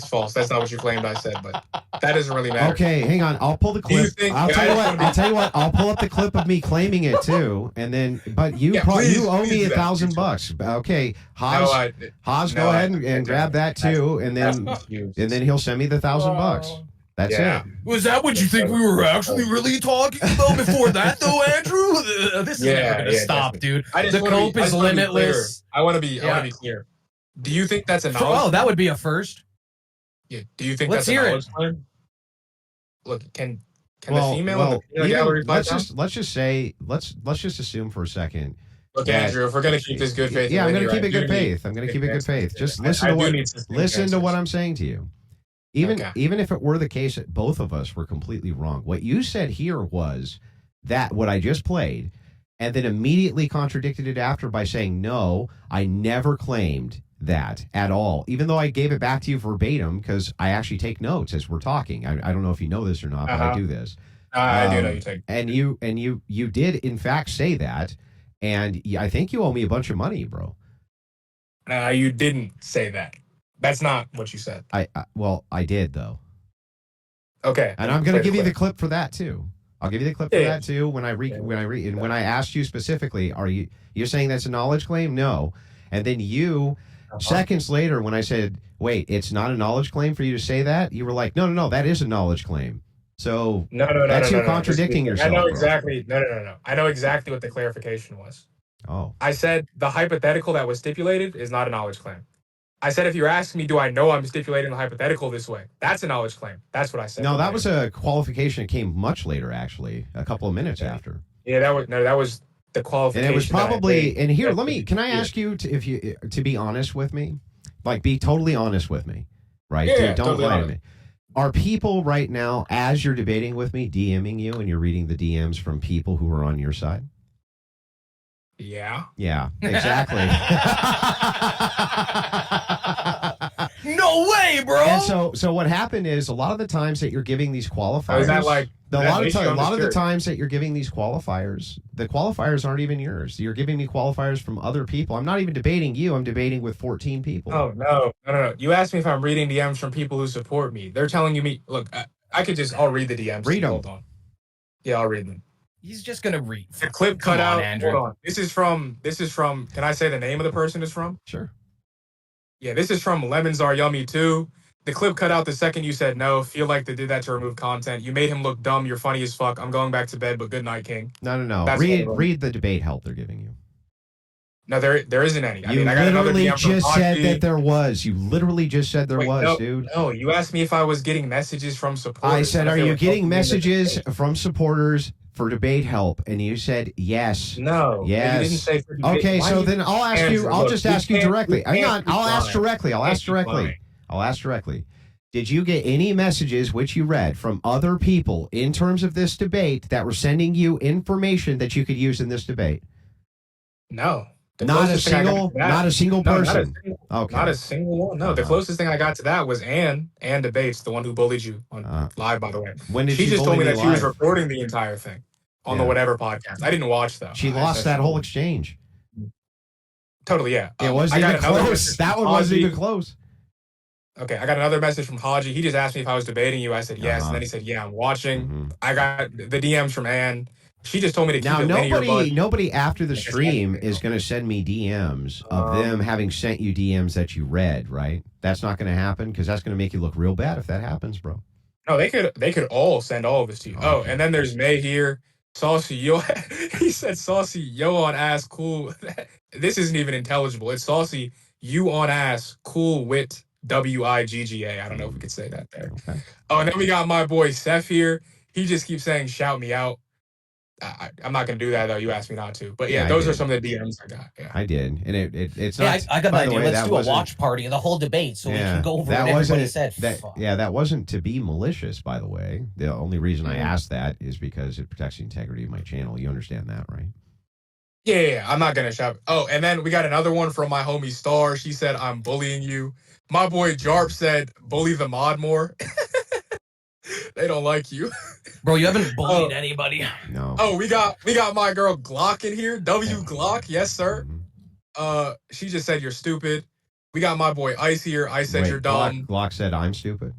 false. That's not what you claimed I said, but that doesn't really matter. Okay, hang on. I'll pull the clip. I'll tell you what. I'll pull up the clip of me claiming it too, and then. But you you owe me $1,000. Okay, Haas, go ahead and grab that too, and then he'll send me the $1,000. That's it. Was that what you think we were actually really talking about before that, though, Andrew? This is never going to stop, dude. The cope is limitless. I want to be clear. Do you think that's a knowledge? Oh, that would be a first. Yeah. Do you think that's a knowledge claim? Look, can the female in the gallery let's just assume for a second. Look, Andrew, if we're gonna keep this good faith, I'm gonna keep it good faith. I'm gonna keep it good faith. Just listen to what I'm saying to you. Even if it were the case that both of us were completely wrong, what you said here was that what I just played, and then immediately contradicted it after by saying, no, I never claimed that at all, even though I gave it back to you verbatim because I actually take notes as we're talking. I don't know if you know this or not, but I do this. I do know you take. And you did in fact say that, and I think you owe me a bunch of money, bro. You didn't say that. That's not what you said. I did though. Okay. And I'm going to give you the clip for that too. I'll give you the clip for that too. When I asked you specifically, you're saying that's a knowledge claim? No. And then seconds later, when I said, wait, it's not a knowledge claim for you to say that, you were like, no, that is a knowledge claim. So that's you contradicting yourself. I know exactly. No. I know exactly what the clarification was. Oh. I said the hypothetical that was stipulated is not a knowledge claim. I said, if you're asking me, do I know I'm stipulating the hypothetical this way? That's a knowledge claim. That's what I said. No, that was a qualification that came much later, actually, a couple of minutes after. Yeah, that was the qualification. And it was probably, and here, can I ask you to be honest with me? Like, be totally honest with me, right? Yeah, don't totally lie to me. Are people right now, as you're debating with me, DMing you and you're reading the DMs from people who are on your side? Yeah. Yeah, exactly. No way, bro. And so what happened is a lot of the times that you're giving these qualifiers, a lot of the times that you're giving these qualifiers, the qualifiers aren't even yours. You're giving me qualifiers from other people. I'm not even debating you. I'm debating with 14 people. Oh, no. You asked me if I'm reading DMs from people who support me. They're telling you look, I'll read the DMs. Read them. Hold on. Yeah, I'll read them. He's just gonna read. The clip cut out. Andrew. Hold on. This is from, can I say the name of the person it's from? Sure. Yeah, this is from Lemons Are Yummy too. The clip cut out the second you said no. Feel like they did that to remove content. You made him look dumb. You're funny as fuck. I'm going back to bed, but good night, King. No. Read the debate help they're giving you. No, there isn't any. I got literally just said that there was. You literally just said there was, dude. No, you asked me if I was getting messages from supporters. I said, are you getting messages from supporters for debate help? And you said yes. No. Yes. You didn't say for debate. Okay, so then I'll ask you. I'll just ask you directly. I'll ask directly. Did you get any messages which you read from other people in terms of this debate that were sending you information that you could use in this debate? No. Not a single person. Not a single one. No, the closest thing I got to that was Ann Debates, the one who bullied you on live, by the way. When did she just told me that live? she was recording the entire thing on the whatever podcast. I didn't watch though. She lost that whole exchange. Totally, yeah. It wasn't even close. That one wasn't even close. Okay, I got another message from Haji. He just asked me if I was debating you. I said yes, and then he said, "Yeah, I'm watching." Mm-hmm. I got the DMs from Ann. She just told me to keep it linear. Nobody after the stream is going to send me DMs of them having sent you DMs that you read, right? That's not going to happen because that's going to make you look real bad if that happens, bro. No, they could all send all of this to you. Oh, and then there's May here. Saucy yo. He said saucy yo on ass cool. This isn't even intelligible. It's saucy you on ass cool wit WIGGA. I don't know if we could say that there. Okay. Oh, and then we got my boy Seth here. He just keeps saying shout me out. I'm not going to do that, though. You asked me not to. But yeah, those are some of the DMs I got. Yeah. I did. And it's not. I got an idea. Let's do a watch party of the whole debate so we can go over what everybody said. That wasn't to be malicious, by the way. The only reason I asked that is because it protects the integrity of my channel. You understand that, right? Yeah. I'm not going to shout. Oh, and then we got another one from my homie Star. She said, I'm bullying you. My boy Jarp said, bully the mod more. They don't like you. Bro, you haven't bullied anybody. No. Oh, we got my girl Glock in here. Glock. Yes, sir. Mm-hmm. She just said you're stupid. We got my boy Ice here. I said you're dumb. Glock said I'm stupid.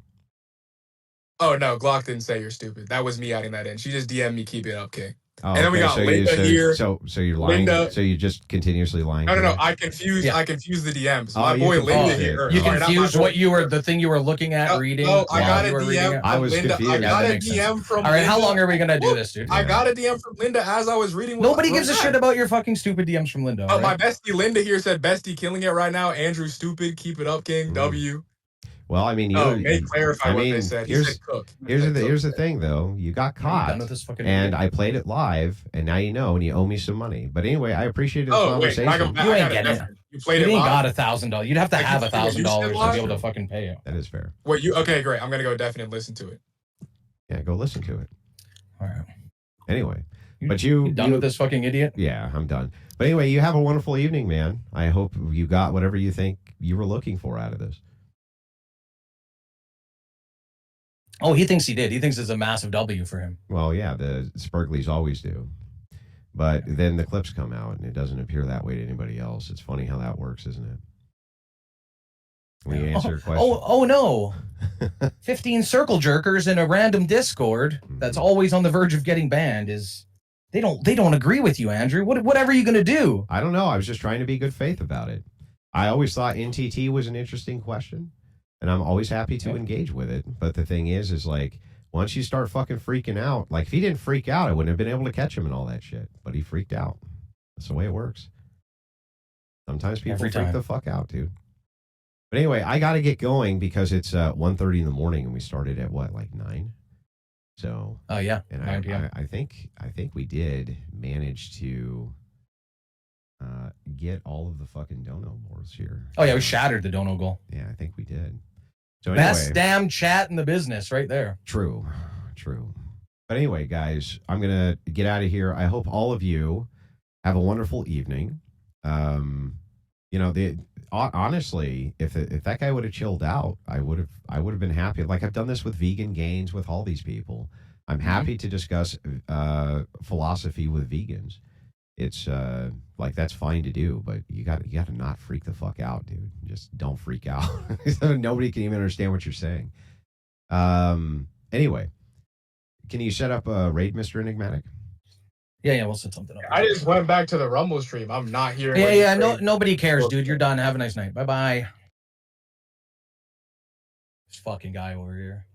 Oh no, Glock didn't say you're stupid. That was me adding that in. She just DM'd me, keep it up, King. Oh, and then we got Linda here. So you're lying. Linda, so you're just continuously lying. No. I confused the DMs. My boy Linda here. You confused the thing you were looking at reading. No, I got a DM. I was Linda. confused. I got a DM from. All right, how long are we gonna do this, dude? I got a DM from Linda as I was reading. Nobody gives a shit about your fucking stupid DMs from Linda. My bestie Linda here said, "Bestie killing it right now." Andrew stupid. Keep it up, King. W. Well, I mean, may clarify what they said. Here's the thing, though. You got caught, and I played it live, and now you know, and you owe me some money. But anyway, I appreciated the conversation. You ain't getting it. You played it. You ain't got $1,000. You'd have to have $1,000 to be able to fucking pay it. That is fair. Wait, okay, great. I'm gonna go definitely listen to it. Yeah, go listen to it. All right. Anyway, but you done with this fucking idiot? Yeah, I'm done. But anyway, you have a wonderful evening, man. I hope you got whatever you think you were looking for out of this. Oh, he thinks he did. He thinks it's a massive W for him. Well, yeah, the Sparkleys always do. But then the clips come out, and it doesn't appear that way to anybody else. It's funny how that works, isn't it? When you answer a question. Oh, no. 15 circle jerkers in a random Discord that's always on the verge of getting banned is... They don't agree with you, Andrew. Whatever are you going to do? I don't know. I was just trying to be good faith about it. I always thought NTT was an interesting question. And I'm always happy to engage with it. But the thing is like, once you start fucking freaking out, like if he didn't freak out, I wouldn't have been able to catch him and all that shit. But he freaked out. That's the way it works. Sometimes people freak the fuck out, dude. But anyway, I got to get going because it's 1:30 in the morning and we started at what, like 9? So. Oh, yeah. And I think we did manage to get all of the fucking dono boards here. Oh, yeah, we shattered the dono goal. Yeah, I think we did. So anyway, best damn chat in the business right there. True. But anyway, guys, I'm going to get out of here. I hope all of you Have a wonderful evening. Honestly, if that guy would have chilled out, I would have been happy. Like I've done this with Vegan Gains with all these people. I'm happy to discuss philosophy with vegans. It's like that's fine to do, but you got to not freak the fuck out, dude. Just don't freak out. Nobody can even understand what you're saying. Anyway, can you set up a raid, Mr. Enigmatic? Yeah, we'll set something up. I just went back to the Rumble stream. I'm not hearing. Yeah. Nobody cares, dude. You're done. Have a nice night. Bye. This fucking guy over here.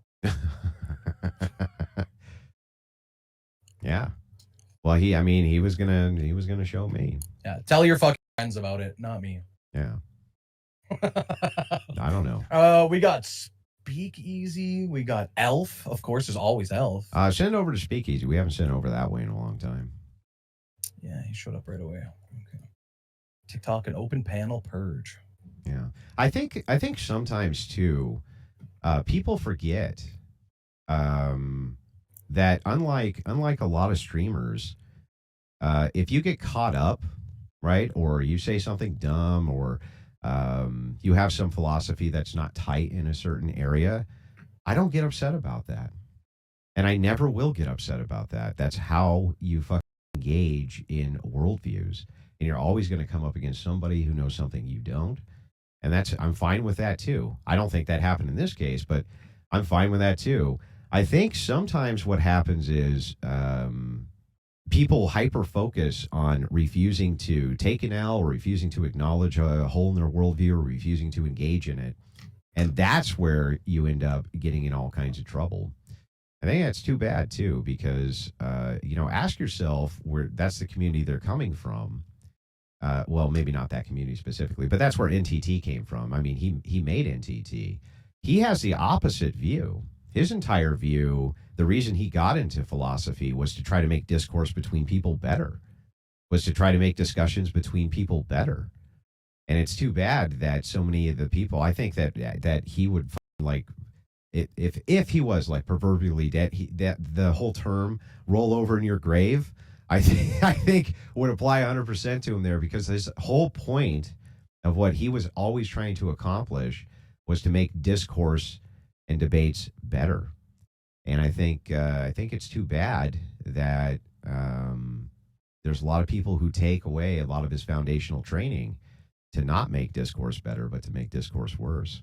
Yeah. Well, he was gonna show me. Yeah. Tell your fucking friends about it, not me. Yeah. I don't know. We got Speakeasy. We got Elf. Of course, there's always Elf. Send over to Speakeasy. We haven't sent over that way in a long time. Yeah, he showed up right away. Okay. TikTok and open panel purge. Yeah. I think sometimes too, people forget that unlike a lot of streamers, if you get caught up, right, or you say something dumb, or you have some philosophy that's not tight in a certain area, I don't get upset about that. And I never will get upset about that. That's how you fucking engage in worldviews. And you're always going to come up against somebody who knows something you don't. And I'm fine with that too. I don't think that happened in this case, but I'm fine with that too. I think sometimes what happens is people hyper-focus on refusing to take an L or refusing to acknowledge a hole in their worldview or refusing to engage in it. And that's where you end up getting in all kinds of trouble. I think that's too bad, too, because, ask yourself where that's the community they're coming from. Well, maybe not that community specifically, but that's where NTT came from. I mean, he made NTT. He has the opposite view. His entire view, the reason he got into philosophy was to try to make discourse between people better, was to try to make discussions between people better. And it's too bad that so many of the people, I think that he would like, if he was like proverbially dead, that the whole term "roll over in your grave," I think would apply 100% to him there, because his whole point of what he was always trying to accomplish was to make discourse and debates better. And I think it's too bad that there's a lot of people who take away a lot of his foundational training to not make discourse better, but to make discourse worse.